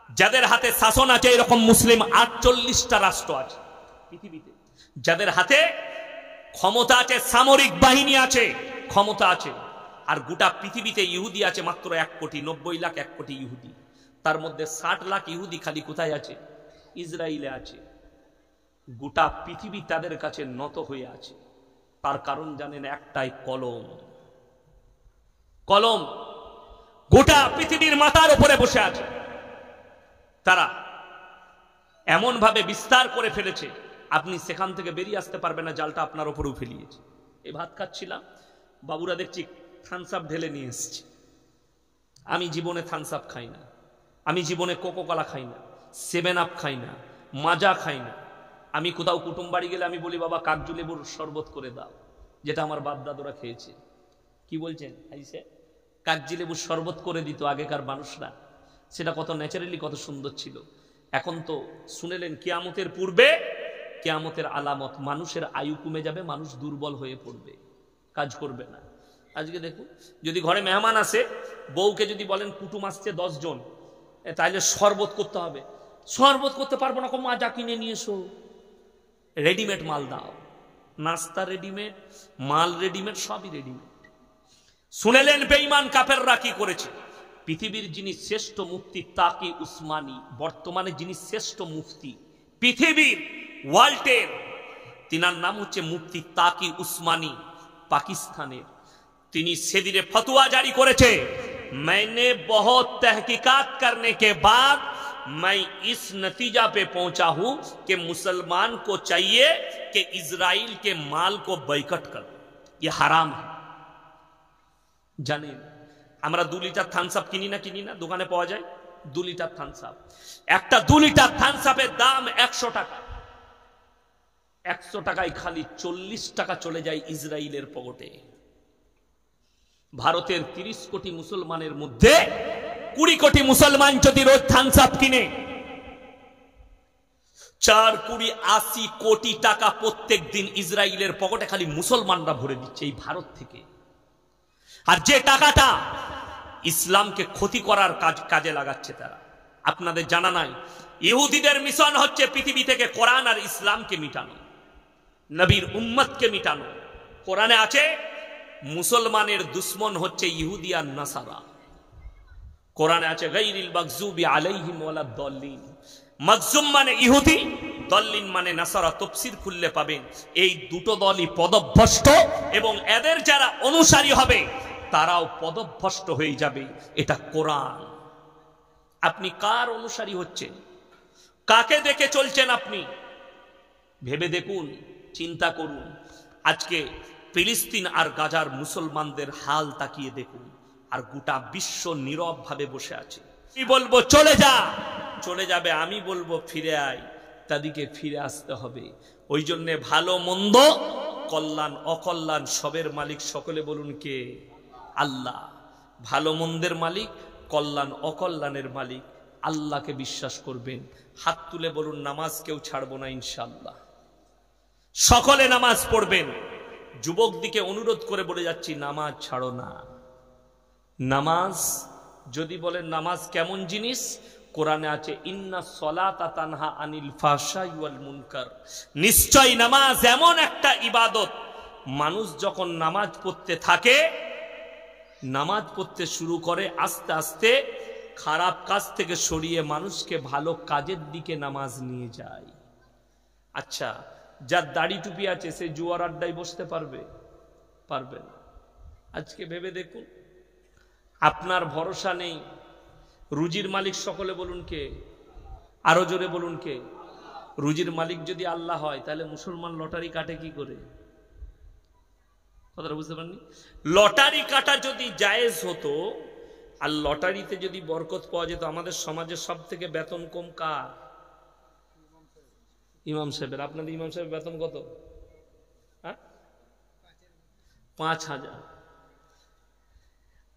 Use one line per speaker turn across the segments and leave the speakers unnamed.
যাদের হাতে শাসন আছে, এরকম মুসলিম 48টা রাষ্ট্র আছে পৃথিবীতে, যাদের হাতে ক্ষমতা আছে, সামরিক বাহিনী আছে, ক্ষমতা আছে। আর গোটা পৃথিবীতে ইহুদি আছে মাত্র 1 কোটি 90 লাখ, 1 কোটি ইহুদি। তার মধ্যে 60 লাখ ইহুদি খালি কোথায় আছে? ইসরায়েলে আছে। গোটা পৃথিবী তাদের কাছে নত হয়ে আছে। তার কারণ জানেন? একটাই, কলম। কলম গোটা পৃথিবীর মাথার উপরে বসে আছে। তারা এমন ভাবে বিস্তার করে ফেলেছে, আপনি সেখান থেকে বেরিয়ে আসতে পারবেন না, জালটা আপনার উপরেও ফেলিয়েছে। এই ভাত খাচ্ছিলাম, বাবুরা দেখছি থামস আপ ঢেলে নিয়ে এসছে। আমি জীবনে থামস আপ খাই না, আমি জীবনে কোকোকোলা খাই না, 7 আপ খাই না, মাজা খাই না। আমি কোথাও কুটুম বাড়ি গেলে আমি বলি, বাবা কাগজু লেবুর শরবত করে দাও, যেটা আমার বাপ দাদুরা খেয়েছে। কি বলছেন? আইসে কাগজি লেবুর শরবত করে দিত আগেকার মানুষরা। সেটা কত ন্যাচারালি, কত সুন্দর ছিল। এখন তো শুনেলেন কিয়ামতের পূর্বে, কিয়ামতের আলামত, মানুষের আয়ু কমে যাবে, মানুষ দুর্বল হয়ে পড়বে, কাজ করবে না। আজকে দেখুন, যদি ঘরে মেহমান আসে, বউকে যদি বলেন কুটুম আসছে 10 জন, তাইলে শরবত করতে হবে। শরবত করতে পারবো না, মাজা কিনে নিয়ে এসো। রেডিমেড মাল দাও, নাস্তা রেডিমেড, মাল রেডিমেড, সবই রেডিমেড। শুনেলেন বেঈমান কাফেররা কি করেছে? পৃথিবীর যিনি শ্রেষ্ঠ মুফতি তাকি উসমানী, বর্তমানে যিনি শ্রেষ্ঠ মুফতি পৃথিবীর, ওয়ার্ল্ডের, তিনার নাম হচ্ছে মুফতি তাকি উসমানী, পাকিস্তানের। তিনি সেদিনে ফতোয়া জারি করেছে, मैंने बहुत तहकीकात करने के बाद मैं इस नतीजा पे पहुंचा हूं कि मुसलमान को चाहिए कि इजराइल के माल को बैकट कर, ये हराम है। জানেন আমরা 2 লিটার থামস আপ কিনি না, দোকানে পাওয়া যায় 2 লিটার থামস আপ। একটা 2 লিটার থামস আপের দাম 100 টাকা। 100 টাকায় খালি 40 টাকা চলে যায় ইসরায়েলের পকেটে। ভারতের 30 কোটি মুসলমানের মধ্যে 20 কোটি মুসলমান যদি রোজ থামস আপ কিনে, 4 20 80 কোটি টাকা প্রত্যেক দিন ইসরায়েলের পকেটে খালি মুসলমানরা ভরে দিচ্ছে এই ভারত থেকে। আর যে টাকাটা ইসলামকে ক্ষতি করার কাজে লাগাচ্ছে তারা। আপনাদের জানা নাই, ইহুদিদের মিশন হচ্ছে পৃথিবী থেকে কোরআন আর ইসলামকে মিটানো, নবীর উম্মতকে মিটানো। কোরআনে আছে মুসলমানের দুশ্মন হচ্ছে ইহুদি আর নাসারা। কোরআনে আছে গায়রিল মাগজুবি আলাইহিম ওয়ালাদ দাল্লিন। মাগজুম মানে ইহুদি, দল্লিন মানে নাসারা। তাফসীর খুললে পাবেন এই দুটো দলই পদভ্রষ্ট, এবং এদের যারা অনুসারী হবে তারাও পদভ্রষ্ট হয়ে যাবে। এটা কোরআন। আপনি কার অনুসারী হচ্ছেন? কাকে দেখে চলছেন? আপনি ভেবে দেখুন, চিন্তা করুন। আজকে ফিলিস্তিন আর গাজার মুসলমানদের হাল তাকিয়ে দেখুন, আর গোটা বিশ্ব নীরব ভাবে বসে আছে। আমি বলবো চলে যা, চলে যাবে। আমি বলবো ফিরে আয়, তাদেরকে ফিরে আসতে হবে। ওই জন্যে ভালো মন্দ, কল্যাণ অকল্যাণ সবের মালিক সকলে বলুন কে? আল্লাহ। ভালো মন্দের মালিক, কল্যাণ অকল্যাণের মালিক আল্লাহকে বিশ্বাস করবেন। হাত তুলে বলুন নামাজ কেউ ছাড়বো না ইনশাআল্লাহ। সকলে নামাজ পড়বেন। যুবক দিকে অনুরোধ করে বলে যাচ্ছি, নামাজ ছাড়ো না। নামাজ যদি বলেন নামাজ কেমন জিনিস, কোরআনে আছে ইন্না সলাতা তানহা আনিল ফাহশাই ওয়াল মুনকার। নিশ্চয় নামাজ এমন একটা ইবাদত, মানুষ যখন নামাজ পড়তে থাকে, নামাজ পড়তে শুরু করে, আস্তে আস্তে খারাপ কাজ থেকে সরিয়ে মানুষকে ভালো কাজের দিকে নামাজ নিয়ে যায়। আচ্ছা, যার দাড়ি টুপি আছে সে জুয়ার আড্ডায় বসতে পারবে? পারবে না। আজকে ভেবে দেখুন, আপনার ভরসা নেই। রুজির মালিক সকলে বলুন কে? আরো জোরে বলুন কে? রুজির মালিক যদি আল্লাহ হয়, তাহলে মুসলমান লটারি কাটে কি করে? কথাটা বুঝতে পারেননি? লটারি কাটা যদি জায়েজ হতো, আর লটারিতে যদি বরকত পাওয়া যেত, আমাদের সমাজে সব থেকে বেতন কম কার? ইমাম সাহেবের। আপনাদের ইমাম সাহেবের বেতন কত? 5,000।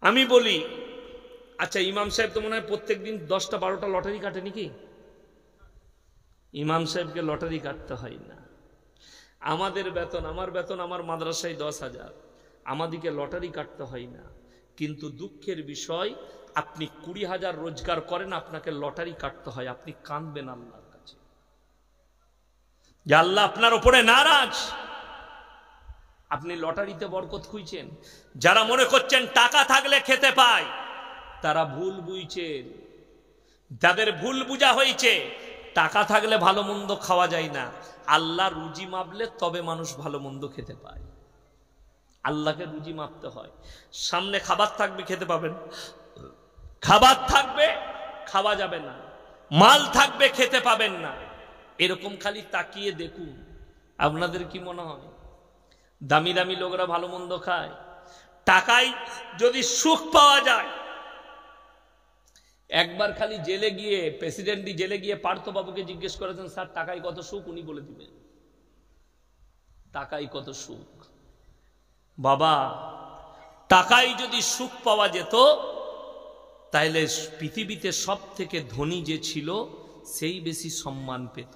আমি বলি, আচ্ছা ইমাম সাহেব তো মনে হয় প্রত্যেক দিন 10টা 12টা লটারি কাটে নাকি? ইমাম সাহেবকে লটারি কাটতে হয় না। আমাদের বেতন, আমার বেতন আমার মাদ্রাসায় 10,000, আমাদিকে লটারি কাটতে হয় না। কিন্তু দুঃখের বিষয়, আপনি 20,000 রোজগার করেন, আপনাকে লটারি কাটতে হয়, আপনি কাঁদবেন আল্লাহর কাছে যে আল্লাহ আপনার উপরে নারাজ, আপনি লটারিতে বরকত খুঁজছেন। যারা মনে করছেন টাকা থাকলে খেতে পায়, তারা ভুল বুঝছেন, যাদের ভুল বুঝা হয়েছে। টাকা থাকলে ভালো মন্দ খাওয়া যায় না, আল্লাহ রুজি মাপলে তবে মানুষ ভালো মন্দ খেতে পায়। আল্লাহকে রুজি মাপতে হয়। সামনে খাবার থাকবে, খেতে পাবেন, খাবার থাকবে খাওয়া যাবে না, মাল থাকবে খেতে পাবেন না। এরকম খালি তাকিয়ে দেখুন, আপনাদের কি মনে হয় দামি দামি লোকরা ভালো মন্দ খায়? টাকায় যদি সুখ পাওয়া যায়, একবার খালি জেলে গিয়ে, প্রেসিডেন্টই জেলে গিয়ে পার্থবাবুকে জিজ্ঞেস করেছেন, স্যার টাকায় কত সুখ? উনি বলে দিবেন টাকায় কত সুখ। বাবা, টাকায় যদি সুখ পাওয়া যেত, তাহলে পৃথিবীতে সব থেকে ধনী যে ছিল সেই বেশি সম্মান পেত।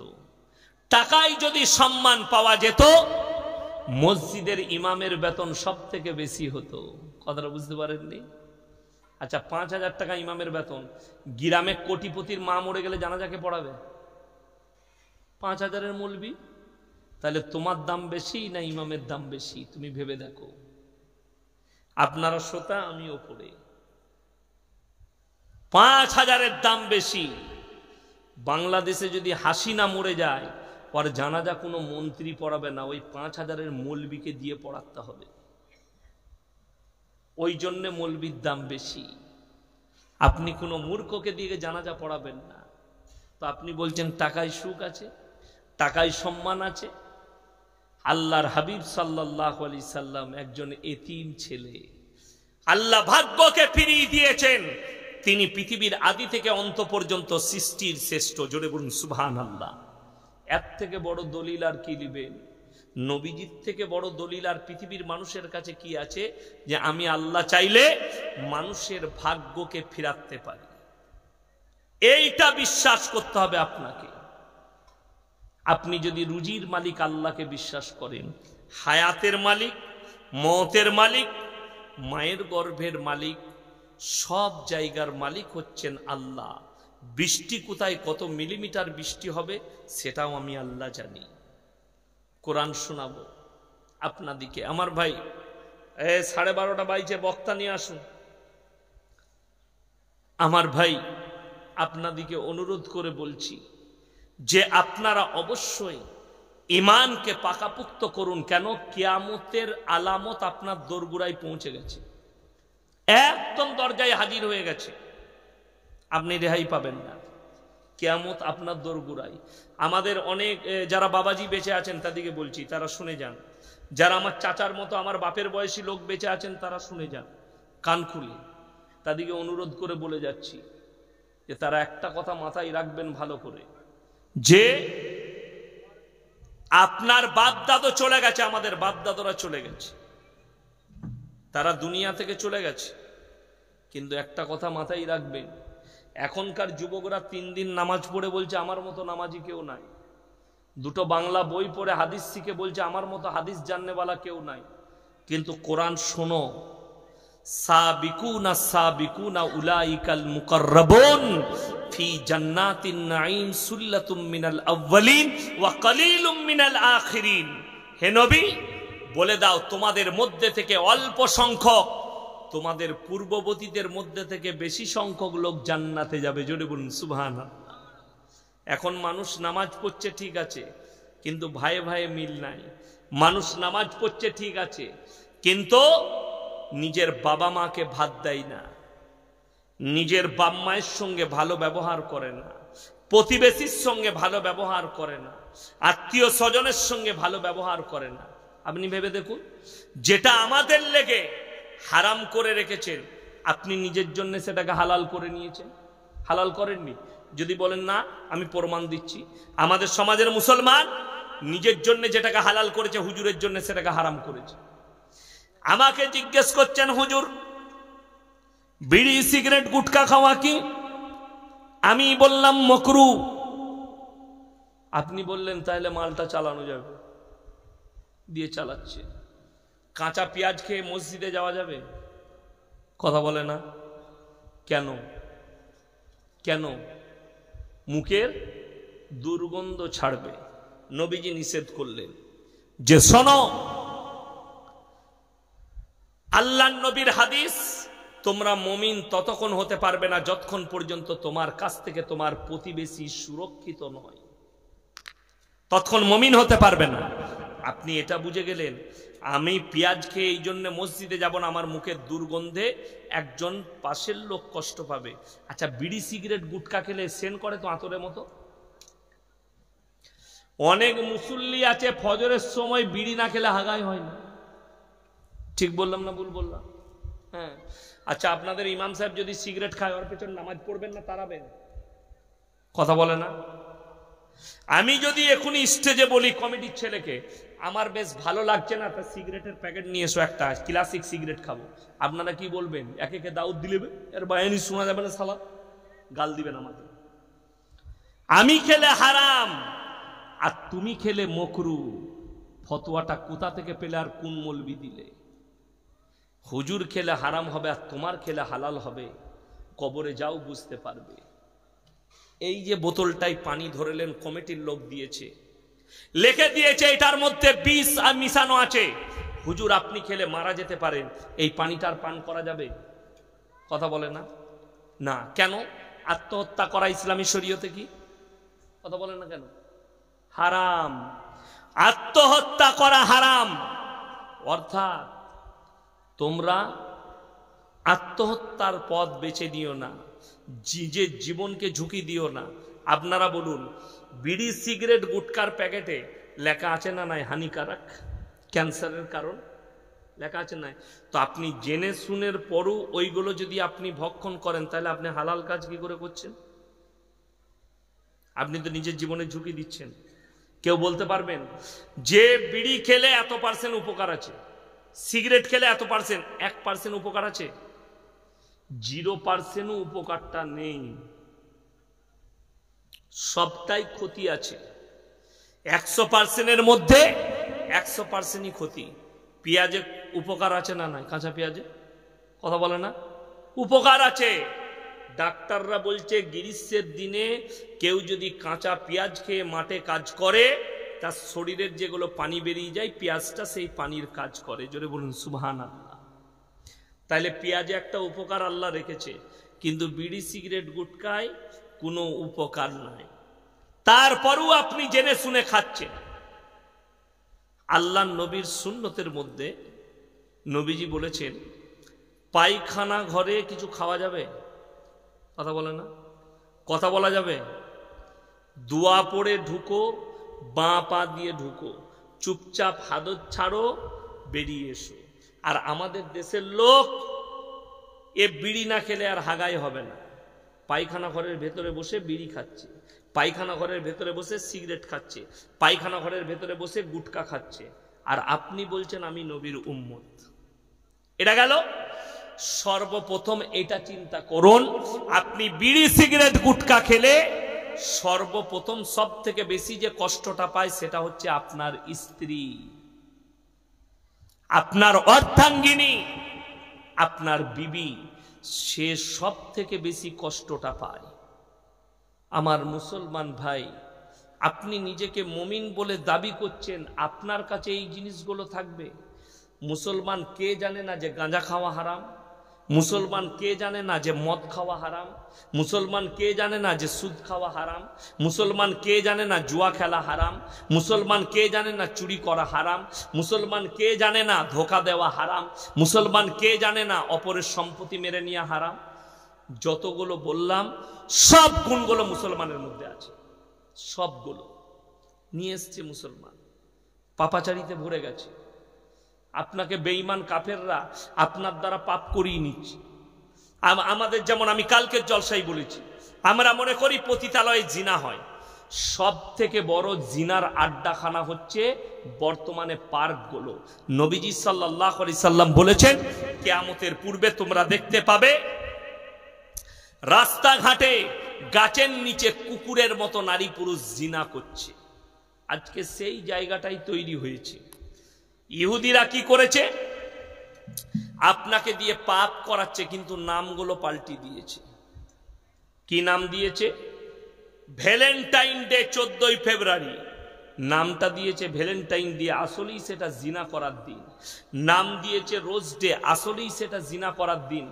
টাকায় যদি সম্মান পাওয়া যেত, মসজিদের ইমামের বেতন সব থেকে বেশি হতো। কথাটা বুঝতে পারেননি? আচ্ছা, 5,000 টাকা ইমামের বেতন, গ্রামে কোটিপতির মা মরে গেলে জানাজাকে পড়াবে? 5,000-এর মৌলবি, তাহলে তোমার দাম বেশি না ইমামের দাম বেশি? তুমি ভেবে দেখো। আপনারা শ্রোতা, আমি ওপরে। 5,000-এর দাম বেশি। বাংলাদেশে যদি হাসিনা মরে যায়, পর জানাজা কোনো মন্ত্রী পড়াবে না, ওই 5,000-এর মৌলবিকে দিয়ে পড়াতে হবে। ওই জন্যে মৌলবির দাম বেশি। আপনি কোনো মূর্খকে দিয়ে জানাজা পড়াবেন না। তো আপনি বলছেন টাকায় সুখ আছে, টাকায় সম্মান আছে। আল্লাহর হাবিব সাল্লাল্লাহু আলাইহি সাল্লাম একজন এতিম ছেলে, আল্লাহ ভাগ্যকে ফিরিয়ে দিয়েছেন। তিনি পৃথিবীর আদি থেকে অন্ত পর্যন্ত সৃষ্টির শ্রেষ্ঠ। জোরে বলুন সুবহানাল্লাহ। এর থেকে বড় দলিল আর কি দিবেন? নবীজির থেকে বড় দলিল আর পৃথিবীর মানুষের কাছে কি আছে? যে আমি আল্লাহ চাইলে মানুষের ভাগ্যকে ফিরাতে পারি। এইটা বিশ্বাস করতে হবে আপনাকে। আপনি যদি রুজির মালিক আল্লাহকে বিশ্বাস করেন, হায়াতের মালিক, মওতের মালিক, মায়ের গর্ভের মালিক, সব জায়গার মালিক হচ্ছেন আল্লাহ। বৃষ্টি কোথায় কত মিলিমিটার বৃষ্টি হবে সেটাও আমি আল্লাহ জানি। কোরআন শোনাবো আপনাদিকে। আমার ভাই 12:30 বাইজে, বক্তা নিয়ে আসুন। আমার ভাই, আপনাদিকে অনুরোধ করে বলছি যে আপনারা অবশ্যই ঈমানকে পাকাপুক্ত করুন। কেন? কিয়ামতের আলামত আপনার দোরগোড়ায় পৌঁছে গেছে, একদম দরজায় হাজির হয়ে গেছে, আপনি রেহাই পাবেন না। কিয়ামত আপনার দোরগোড়ায়। আমাদের অনেক যারা বাবাজি বেঁচে আছেন তাদেরকে বলছি, তারা শুনে যান। যারা আমার চাচার মতো, আমার বাপের বয়সী লোক বেঁচে আছেন, তারা শুনে যান কান খুলে। তাদেরকে অনুরোধ করে বলে যাচ্ছি যে তারা একটা কথা মাথায় রাখবেন ভালো করে, যে আপনার বাপ দাদু চলে গেছে, আমাদের বাপ দাদুরা চলে গেছে, তারা দুনিয়া থেকে চলে গেছে। কিন্তু একটা কথা মাথায় রাখবেন, এখনকার যুবকরা 3 দিন নামাজ পড়ে বলছে আমার মতো নামাজি কেউ নাই। 2টো বাংলা বই পড়ে হাদিস শিখে বলছে আমার মতো হাদিস জাননেওয়ালা কেউ নাই। কিন্তু কোরআন শোনো, সাবিকুনা সাবিকুনা উলাইকাল মুকাররাবুন ফি জান্নাতিন নাঈম সুল্লাতুম মিনাল আউয়ালিন ওয়া কালিলুম মিনাল আখিরিন। হে নবী, বলে দাও তোমাদের মধ্যে থেকে অল্প সংখ্যক, তোমাদের পূর্ববর্তীদের মধ্যে থেকে বেশি সংখ্যক লোক জান্নাতে যাবে। জোরে বলুন সুবহানাল্লাহ। এখন মানুষ নামাজ পড়ছে ঠিক আছে, কিন্তু ভাই ভাই মিল নাই। মানুষ নামাজ পড়ছে ঠিক আছে, কিন্তু নিজের বাবা মাকে ভাত দেয় না, নিজের বাপ মায়ের সঙ্গে ভালো ব্যবহার করে না, প্রতিবেশীর সঙ্গে ভালো ব্যবহার করে না, আত্মীয় স্বজনের সঙ্গে ভালো ব্যবহার করে না। আপনি ভেবে দেখুন, যেটা আমাদের লেগে হারাম করে রেখেছেন, আপনি নিজের জন্য সেটাকে হালাল করে নিয়েছেন। হালাল করেননি? যদি বলেন না, আমি প্রমাণ দিচ্ছি। আমাদের সমাজের মুসলমান নিজের জন্য যেটাকে হালাল করেছে, হুজুরের জন্য সেটাকে হারাম করেছে। আমাকে জিজ্ঞেস করছেন, হুজুর বিড়ি সিগারেট গুটখা খাওয়া কি? আমি বললাম মাকরু। আপনি বললেন তাহলে মালটা চালানো যাবে, দিয়ে চালাচ্ছে। কাঁচা পেঁয়াজ খেয়ে মসজিদে যাওয়া যাবে? কথা বলে না। কেন? কেন? মুখের দুর্গন্ধ ছাড়বে। নবীজি নিষেধ করলেন যে শোনো, আল্লাহর নবীর হাদিস, তোমরা মুমিন ততক্ষণ হতে পারবে না যতক্ষণ পর্যন্ত তোমার কাছ থেকে তোমার প্রতিবেশী সুরক্ষিত নয়, ততক্ষণ মুমিন হতে পারবে না। আপনি এটা বুঝে গেলেন আমি পেঁয়াজ খেয়ে এই জন্য মসজিদে যাব না, আমার মুখের দুর্গন্ধে একজন পাশের লোক কষ্ট পাবে। আচ্ছা, বিড়ি সিগারেট গুটকা খেলে সেন করে তো আতরের মতো। অনেক মুসল্লি আছে ফজরের সময় বিড়ি না খেলে হাগাই হয় না। ঠিক বললাম না ভুল বললাম? হ্যাঁ। আচ্ছা, আপনাদের ইমাম সাহেব যদি সিগারেট খায়, ওর পেছনে নামাজ পড়বেন না তারাবেন? কথা বলে না? আমি যদি এখনই স্টেজে বলি কমিটির ছেলেকে, আমার বেশ ভালো লাগছে না, তা সিগারেটের প্যাকেট নিয়ে এসো, একটা ক্লাসিক সিগারেট খাবো, আপনারা কি বলবেন? একে একে দাউদ দিলে এর বায়ানি শোনা যাবে না, সালা গাল দিবেন আমাকে। আমি খেলে হারাম আর তুমি খেলে মকরু, ফতোয়াটা কোথা থেকে পেলে আর কোন মৌলবি দিলে? হুজুর খেলে হারাম হবে আর তোমার খেলে হালাল হবে, কবরে যাও বুঝতে পারবে। এই যে বোতলটাই পানি ধরেলেন, কমিটির লোক দিয়েছে, লিখে দিয়েছে এটার মধ্যে বিষ আর মিশানো আছে, হুজুর আপনি খেলে মারা যেতে পারেন, এই পানিটার পান করা যাবে? কথা বলে না? না। কেন? আত্মহত্যা করা ইসলামী শরীয়তে কি? কথা বলে না কেন? হারাম। আত্মহত্যা করা হারাম। অর্থাৎ তোমরা আত্মহত্যার পথ বেছে নিও না, নিজের জীবনকে ঝুঁকি দিও না। আপনারা বলুন, বিড়ি সিগারেট গুটকার প্যাকেটে লেখা আছে না নাই হানিকারক, ক্যান্সারের কারণ লেখা আছে নাই? তো আপনি জেনে শুনের পরও ওইগুলো যদি আপনি ভক্ষণ করেন, তাহলে আপনি হালাল কাজ কি করে করছেন? আপনি তো নিজের জীবনে ঝুঁকি দিচ্ছেন। কেউ বলতে পারবেন যে বিড়ি খেলে এত পার্সেন্ট উপকার আছে, সিগারেট খেলে এত পার্সেন্ট, 1% উপকার আছে? 0% উপকারটা নেই, সবটাই ক্ষতি আছে। 100%-এর মধ্যে 100%ই ক্ষতি। পেঁয়াজে উপকার আছে না নাই? কাঁচা পেঁয়াজে কথা বলে না? উপকার আছে। ডাক্তাররা বলছে গ্রীষ্মের দিনে কেউ যদি কাঁচা পেঁয়াজ খেয়ে মাঠে কাজ করে, তার শরীরের যেগুলো পানি বেরিয়ে যায়, পেঁয়াজটা সেই পানির কাজ করে। জোরে বলুন সুবহানাল্লাহ। তাইলে পেঁয়াজে একটা উপকার আল্লাহ রেখেছে, কিন্তু বিড়ি সিগারেট গুটকায় কোনো উপকার নাই, তারপরও আপনি জেনে শুনে খাচ্ছেন। আল্লাহ নবীর সুন্নতের মধ্যে নবীজি বলেছেন, পায়খানা ঘরে কিছু খাওয়া যাবে? কথা বলে না? কথা বলা যাবে? দোয়া পড়ে ঢুকো, বাঁ পা দিয়ে ঢুকো, চুপচাপ হাদত ছাড়ো, বেরিয়ে এসো। আর আমাদের দেশের লোক এ বিড়ি না খেলে আর হাগাই হবে না, পায়খানা ঘরের ভেতরে বসে বিড়ি খাচ্ছে, পায়খানা ঘরের ভেতরে বসে সিগারেট খাচ্ছে, পায়খানা ঘরের ভেতরে বসে গুটকা খাচ্ছে, আর আপনি বলছেন আমি নবীর উম্মত। এটা গেল। সর্বপ্রথম এটা চিন্তা করুন, আপনি বিড়ি সিগারেট গুটকা খেলে সর্বপ্রথম সব থেকে বেশি যে কষ্টটা পায় সেটা হচ্ছে আপনার স্ত্রী, আপনার অর্ধাঙ্গিনী, আপনার বিবি, সে সব থেকে বেশি কষ্টটা পায়। আমার মুসলমান ভাই, আপনি নিজেকে মুমিন বলে দাবি করছেন, আপনার কাছে এই জিনিসগুলো থাকবে? মুসলমান কে জানে না যে গাঁজা খাওয়া হারাম? মুসলমান কে জানে না যে মদ খাওয়া হারাম? মুসলমান কে জানে না যে সুদ খাওয়া হারাম? মুসলমান কে জানে না জুয়া খেলা হারাম? মুসলমান কে জানে না চুরি করা হারাম? মুসলমান কে জানে না ধোঁকা দেওয়া হারাম? মুসলমান কে জানে না অপরের সম্পত্তি মেরে নেওয়া হারাম? যতগুলো বললাম সব গুণগুলো মুসলমানের মধ্যে আছে, সবগুলো নিয়ে এসছে মুসলমান। পাপাচারিতে ভরে গেছে। আপনাকে বেঈমান কাফেররা আপনার দ্বারা পাপ করিয়ে নিচ্ছে। আমাদের যেমন আমি কালকের জলসাই বলেছি, আমরা মনে করি পতিতালয়ে জিনা হয়। সব থেকে বড় জিনার আড্ডাখানা হচ্ছে বর্তমানে পার্কগুলো। নবীজি সাল্লাল্লাহু আলাইহি সাল্লাম বলেছেন, কিয়ামতের পূর্বে তোমরা দেখতে পাবে রাস্তাঘাটে গাছের নিচে কুকুরের মতো নারী পুরুষ জিনা করছে। আজকে সেই জায়গাটাই তৈরি হয়েছে। ইহুদিরা কি করেছে? আপনাকে দিয়ে পাপ করাচ্ছে, কিন্তু নামগুলো পাল্টি দিয়েছে। কি নাম দিয়েছে? ভ্যালেন্টাইন ডে 14ই ফেব্রুয়ারি নামটা দিয়েছে ভ্যালেন্টাইন দিয়ে, আসলেই সেটা জিনা করার দিন। নাম দিয়েছে রোজ ডে, আসলেই সেটা জিনা করার দিন।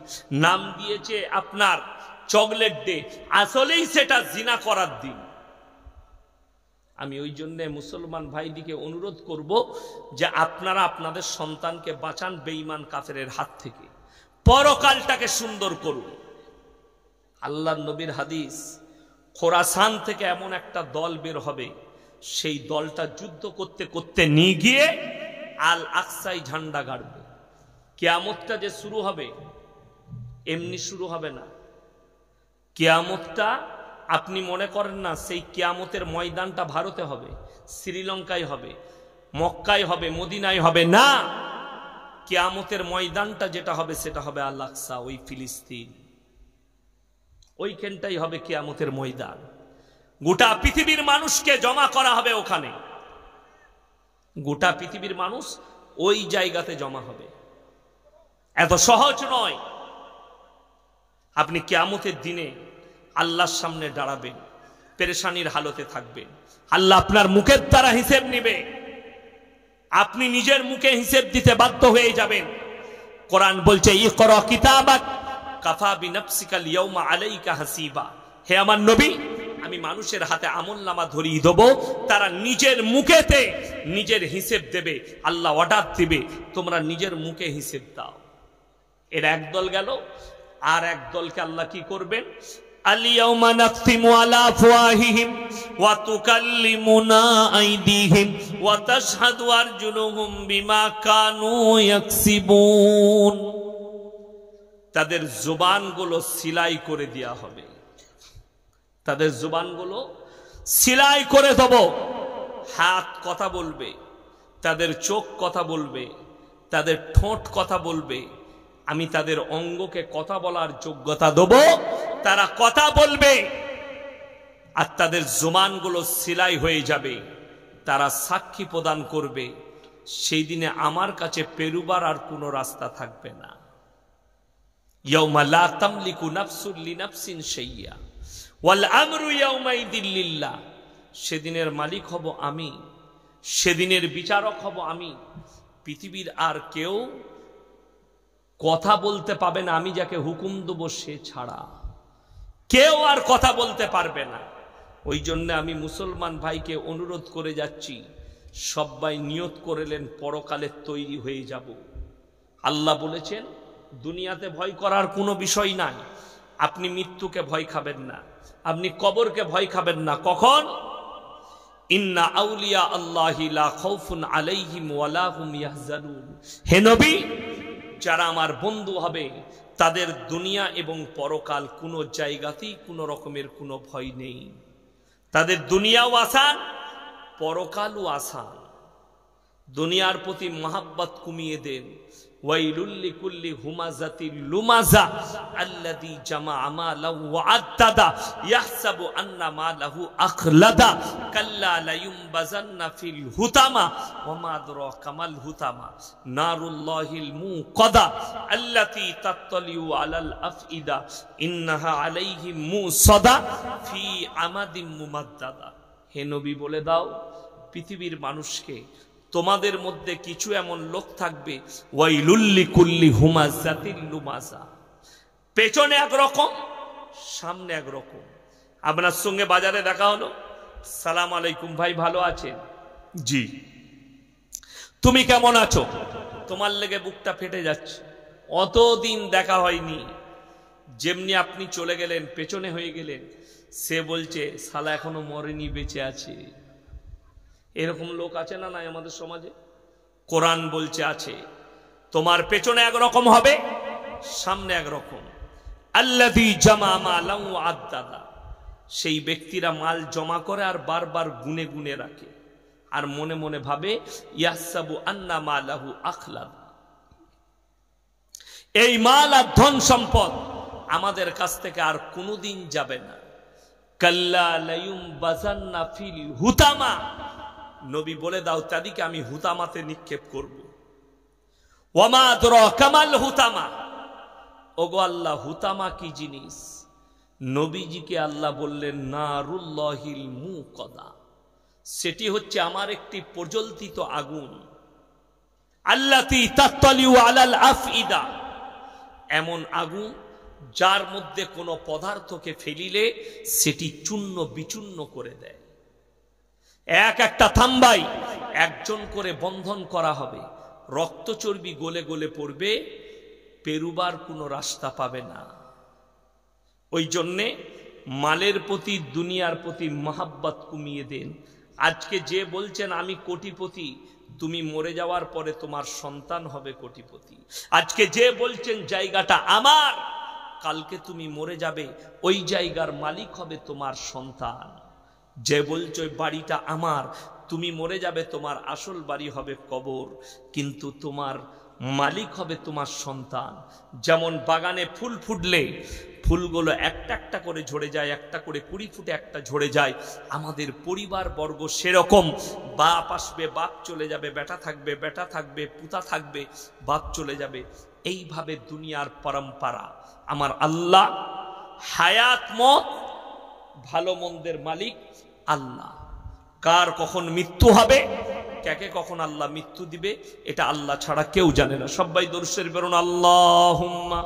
নাম দিয়েছে আপনার চকলেট ডে, আসলেই সেটা জিনা করার দিন। আমি ওই জন্য মুসলমান ভাইদিকে অনুরোধ করব যে আপনারা আপনাদের সন্তানকে বাঁচান বেঈমান কাফেরের হাত থেকে, পরকালটাকে সুন্দর করুন। আল্লাহর নবীর হাদিস, খোরাসান থেকে এমন একটা দল বের হবে, সেই দলটা যুদ্ধ করতে করতে নিয়ে গিয়ে আল আকসায় ঝান্ডা গাড়বে। কিয়ামতটা যে শুরু হবে এমনি শুরু হবে না। কিয়ামতটা আপনি মনে করেন না সেই কিয়ামতের ময়দানটা ভারতে হবে, শ্রীলঙ্কায় হবে, মক্কায় হবে, মদিনায় হবে না। কিয়ামতের ময়দানটা যেটা হবে সেটা হবে আল আকসা, ওই ফিলিস্তিন, ওইখানটাই হবে কিয়ামতের ময়দান। গোটা পৃথিবীর মানুষকে জমা করা হবে ওখানে, গোটা পৃথিবীর মানুষ ওই জায়গাতে জমা হবে। এত সহজ নয়। আপনি কিয়ামতের দিনে আল্লাহর সামনে দাঁড়াবেন, পেরেশানির হালতে থাকবেন। আল্লাহ আপনার মুখের দ্বারা হিসেব নেবে, আপনি নিজের মুখে হিসেব দিতে বাধ্য হয়ে যাবেন। কোরআন বলছে ইকরা কিতাবাক কাফা বিনাফসিকাল ইয়াউমা আলাইকা হাসিবা। হে আমার নবী, আমি মানুষের হাতে আমলনামা ধরিয়ে দেব, তারা নিজের মুখেতে নিজের হিসেব দেবে। আল্লাহ অর্ডার দিবে, তোমরা নিজের মুখে হিসেব দাও। এর একদল গেল, আর এক দলকে আল্লাহ কি করবেন? আল-ইয়াউমা নাখতিমু আলা আফওয়াহিহিম ওয়া তুকাল্লিমুনা আইদিহিম ওয়া তাশহাদু আরজুলুহুম বিমা কানু ইয়াকসিবুন। তাদের জবানগুলো সিলাই করে দেয়া হবে, তাদের জবানগুলো সিলাই করে দেব। হাত কথা বলবে, তাদের চোখ কথা বলবে, তাদের ঠোঁট কথা বলবে। আমি তাদের অঙ্গকে কথা বলার যোগ্যতা দেব, তারা কথা বলবে। আর তাদের জবানগুলো সিলাই হয়ে যাবে, তারা সাক্ষী প্রদান করবে। সেই দিনে আমার কাছে পেরুবার আর কোনো রাস্তা থাকবে না। ইয়াউমা লা তামলিকু নাফসুন লিনাফসিন শাইয়া ওয়াল আমরু ইয়াউমাইদিন লিল্লাহ। সেদিনের মালিক হব আমি, সেদিনের বিচারক হব আমি। পৃথিবীর আর কেউ কথা বলতে পাবে না, আমি যাকে হুকুম দেবো সে ছাড়া কেউ আর কথা বলতে পারবে না। ওই জন্য আমি মুসলমান ভাইকে অনুরোধ করে যাচ্ছি, সবাই নিয়ত করেলেন পরকালে তৈরি হয়ে যাব। আল্লাহ বলেছেন দুনিয়াতে ভয় করার কোনো বিষয় নাই। আপনি মৃত্যুকে ভয় খাবেন না, আপনি কবরকে ভয় খাবেন না। কখন? ইন্না আউলিয়া আল্লাহি লা খাউফুন আলাইহিম ওয়া লা হুম ইয়াহজানুন। হে নবী, যারা আমার বন্ধু হবে তাদের দুনিয়া এবং পরকাল কোনো জায়গাতেই কোনো রকমের কোনো ভয় নেই। তাদের দুনিয়াও আসান, পরকালও আসান। দুনিয়ার প্রতি মহাব্বত কমিয়ে দেন। ওয়াইলুল লিকুল্লি হুমাযাতিল লুমাযা আল্লাযী জামাআ মালাহু ওয়া আদ্দাদা ইয়াহসাবু আন্না মালাহু আখলাদা কাল্লা লায়ুমবাযান্না ফিল হুতামা ওয়া মা আদরাকা মাল হুতামা নারুল্লাহিল মুকাদা আল্লাতী তাত্তালিউ আলাল আফইদা ইন্নাহা আলাইহিম মুসাদা ফি আমাদিম মুমাদ্দাদা। হে নবী, বলে দাও পৃথিবীর মানুষকে, তোমাদের মধ্যে কিছু এমন লোক থাকবে ওয়াইলুল লিকুল্লি হুমাযাতিল লুমাযা, পেছনে একরকম সামনে একরকম। আপনার সঙ্গে বাজারে দেখা হলো, সালাম আলাইকুম ভাই, ভালো আছেন? জি। তুমি কেমন আছো? তোমার লেগে বুকটা ফেটে যাচ্ছে, অতদিন দেখা হয়নি। যেমনি আপনি চলে গেলেন, পেছনে হয়ে গেলেন, সে বলছে শালা এখনো মরেনি, বেঁচে আছে। এরকম লোক আছে না নাই আমাদের সমাজে? কোরআন বলছে আছে। তোমার পেছনে একরকম হবে, সামনে একরকম। আল্লাযী জামা মালাহু ওয়া আদ্দাদা, সেই ব্যক্তিরা মাল জমা করে আর বারবার গুনে গুনে রাখে, আর মনে মনে ভাবে ইয়াহসাবু আন্না মালাহু আখলাদ, এই মাল আর ধন সম্পদ আমাদের কাছ থেকে আর কোনোদিন যাবে না। কাল্লা লায়ুমবাযান্না ফিল হুতামা, নবী বলে দাও তাদেরকে আমি হুতামাতে নিক্ষেপ করব। ওয়ামা আদরাকা মাল হুতামা, ওগো আল্লাহ হুতামা কি জিনিস? নবীজিকে আল্লাহ বললেন নারুল্লাহিল মুকাদা, সেটি হচ্ছে আমার একটি প্রজ্বলিত আগুন। আল্লাতী তাত্তালিউ আলাল আফইদা, এমন আগুন যার মধ্যে কোনো পদার্থকে ফেলিলে সেটি চূর্ণ বিচূর্ণ করে দেয়। এক একটা থাম্বাই একজন করে বন্ধন করা হবে, রক্ত চর্বি গলে গলে পড়বে, পেরুবার কোনো রাস্তা পাবে না। ওই জন্যে মালের প্রতি দুনিয়ার প্রতি মহাব্বত কমিয়ে দেন। আজকে যে বলছেন আমি কোটিপতি, তুমি মরে যাওয়ার পরে তোমার সন্তান হবে কোটিপতি। আজকে যে বলছেন জায়গাটা আমার, কালকে তুমি মরে যাবে, ওই জায়গার মালিক হবে তোমার সন্তান। যে বলছো বাড়িটা আমার, তুমি মরে যাবে, তোমার আসল বাড়ি হবে কবর, কিন্তু তোমার মালিক হবে তোমার সন্তান। যেমন বাগানে ফুল ফুটলে ফুলগুলো একটা একটা করে ঝরে যায়, একটা করে 20 ফুটে একটা ঝরে যায়। আমাদের পরিবার বর্গ সেরকম, বাপ আসবে, বাপ চলে যাবে, বেটা থাকবে, বেটা থাকবে, পুতা থাকবে, বাপ চলে যাবে। এইভাবে দুনিয়ার পরম্পরা। আমার আল্লাহ হায়াত মত ভালো মন্দের মালিক আল্লাহ। কার কখন মৃত্যু হবে, কাকে কখন আল্লাহ মৃত্যু দিবে, এটা আল্লাহ ছাড়া কেউ জানে না। সবাই দরুদ শরীফ পড়ুন, আল্লাহুম্মা।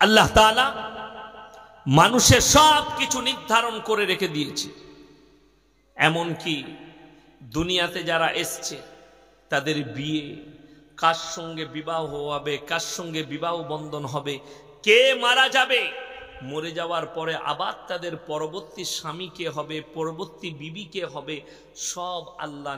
আল্লাহ তাআলা মানুষের সব কিছু নির্ধারণ করে রেখে দিয়েছে। এমনকি দুনিয়াতে যারা এসছে তাদের বিয়ে, কার সঙ্গে বিবাহ হবে, কার সঙ্গে বিবাহ বন্ধন হবে, কে মারা যাবে, মরে যাওয়ার পরে আবার তাদের পরবর্তী স্বামী কে হবে, পরবর্তী বিবি কে হবে, সব আল্লাহ